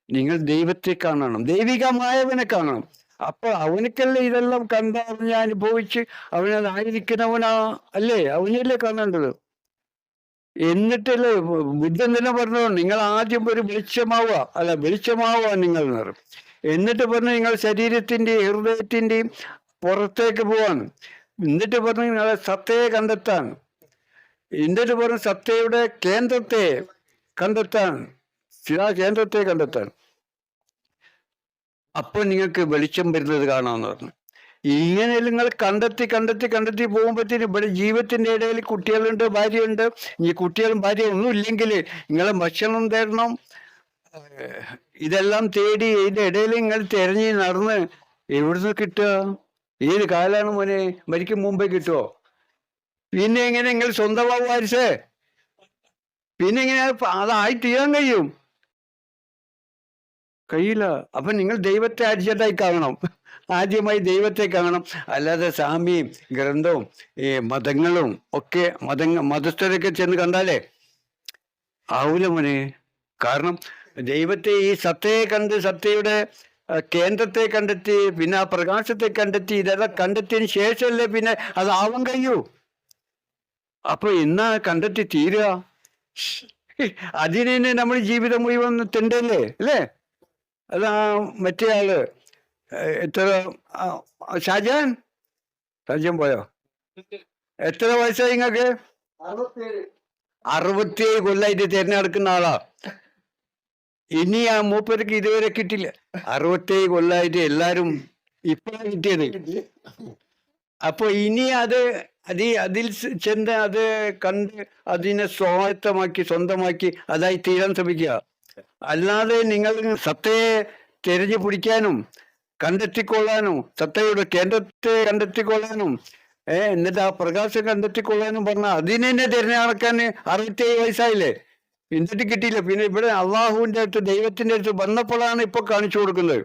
നിങ്ങൾ ദൈവത്തെ കാണണം, ദൈവികമായവനെ കാണണം. അപ്പൊ അവനക്കല്ലേ ഇതെല്ലാം കണ്ടറിഞ്ഞ് അനുഭവിച്ച് അവനതായിരിക്കുന്നവനാ അല്ലേ, അവനല്ലേ കാണേണ്ടത്. എന്നിട്ടല്ലേ ബുദ്ധൻ തന്നെ പറഞ്ഞു, നിങ്ങൾ ആദ്യം ഒരു വെളിച്ചമാവുക, അല്ല വെളിച്ചമാവുക നിങ്ങൾ എന്ന് പറയും. എന്നിട്ട് പറഞ്ഞു നിങ്ങൾ ശരീരത്തിന്റെയും ഹൃദയത്തിന്റെയും പുറത്തേക്ക് പോവാൻ. എന്നിട്ട് പറഞ്ഞു നിങ്ങളെ സത്തയെ കണ്ടെത്താൻ. എന്നിട്ട് പറഞ്ഞു സത്തയുടെ കേന്ദ്രത്തെ കണ്ടെത്താൻ, കേന്ദ്രത്തെ കണ്ടെത്താൻ. അപ്പൊ നിങ്ങൾക്ക് വെളിച്ചം വരുന്നത് കാണാമെന്ന് പറഞ്ഞു. ഇങ്ങനെ നിങ്ങൾ കണ്ടെത്തി കണ്ടെത്തി കണ്ടെത്തി പോകുമ്പോഴത്തേനും ഇവിടെ ജീവിതത്തിന്റെ ഇടയിൽ കുട്ടികളുണ്ട്, ഭാര്യയുണ്ട്. ഈ കുട്ടികളും ഭാര്യ ഒന്നും ഇല്ലെങ്കിൽ നിങ്ങളെ ഭക്ഷണം തരണം, ഇതെല്ലാം തേടി ഇതിന്റെ ഇടയിൽ നിങ്ങൾ തിരഞ്ഞ് നടന്ന് എവിടുന്ന് കിട്ടുക? ഏത് കാലാണ് മോനെ? മരിക്കും മുമ്പേ കിട്ടുമോ? പിന്നെ എങ്ങനെ നിങ്ങൾ സ്വന്തമാവും വാരിസേ? പിന്നെ എങ്ങനെ അതായി തീരാൻ കഴിയും? കഴിയില്ല. അപ്പൊ നിങ്ങൾ ദൈവത്തെ അരിച്ചതായി കാണണം, ആദ്യമായി ദൈവത്തെ കാണണം. അല്ലാതെ സാമ്യയും ഗ്രന്ഥവും ഈ മതങ്ങളും ഒക്കെ മതസ്ഥരൊക്കെ ചെന്ന് കണ്ടാലേ ആവൂല മോനെ. കാരണം ദൈവത്തെ, ഈ സത്തയെ കണ്ട് സത്തയുടെ കേന്ദ്രത്തെ കണ്ടെത്തി, പിന്നെ ആ പ്രകാശത്തെ കണ്ടെത്തി, ഇതെല്ലാം കണ്ടെത്തിയതിന് ശേഷമല്ലേ പിന്നെ അതാവാൻ കഴിയൂ. അപ്പൊ ഇന്നാ കണ്ടെത്തി തീരുക. അതിന് തന്നെ നമ്മൾ ജീവിതം മുഴുവൻ തിണ്ടല്ലേ അല്ലേ? അതാ മറ്റേ ആള് എത്ര ഷാജാൻ പോയോ? എത്ര വയസ്സായി നിങ്ങൾക്ക്? 67 കൊല്ലായിട്ട് തിരഞ്ഞെടുക്കുന്ന ആളാ. ഇനി ആ മൂപ്പർക്ക് ഇതുവരെ കിട്ടില്ല. 67 കൊല്ലായിട്ട് എല്ലാരും ഇപ്പോഴാണ് കിട്ടിയത്. അപ്പൊ ഇനി അതിൽ ചെന്ന് അത് കണ്ട് അതിനെ സ്വായത്തമാക്കി സ്വന്തമാക്കി അതായി തീരാൻ ശ്രമിക്കുക. അല്ലാതെ നിങ്ങൾ സത്തയെ തിരഞ്ഞു പിടിക്കാനും കണ്ടെത്തിക്കൊള്ളാനും, സത്തയുടെ കേന്ദ്രത്തെ കണ്ടെത്തിക്കൊള്ളാനും എന്നിട്ട് ആ പ്രകാശം കണ്ടെത്തിക്കൊള്ളാനും പറഞ്ഞാൽ അതിനെ തിരഞ്ഞെടുക്കാൻ 67 വയസ്സായില്ലേ, എന്നിട്ട് കിട്ടിയില്ല. പിന്നെ ഇവിടെ അള്ളാഹുവിന്റെ അടുത്ത്, ദൈവത്തിന്റെ അടുത്ത് വന്നപ്പോഴാണ് ഇപ്പൊ കാണിച്ചു കൊടുക്കുന്നത്.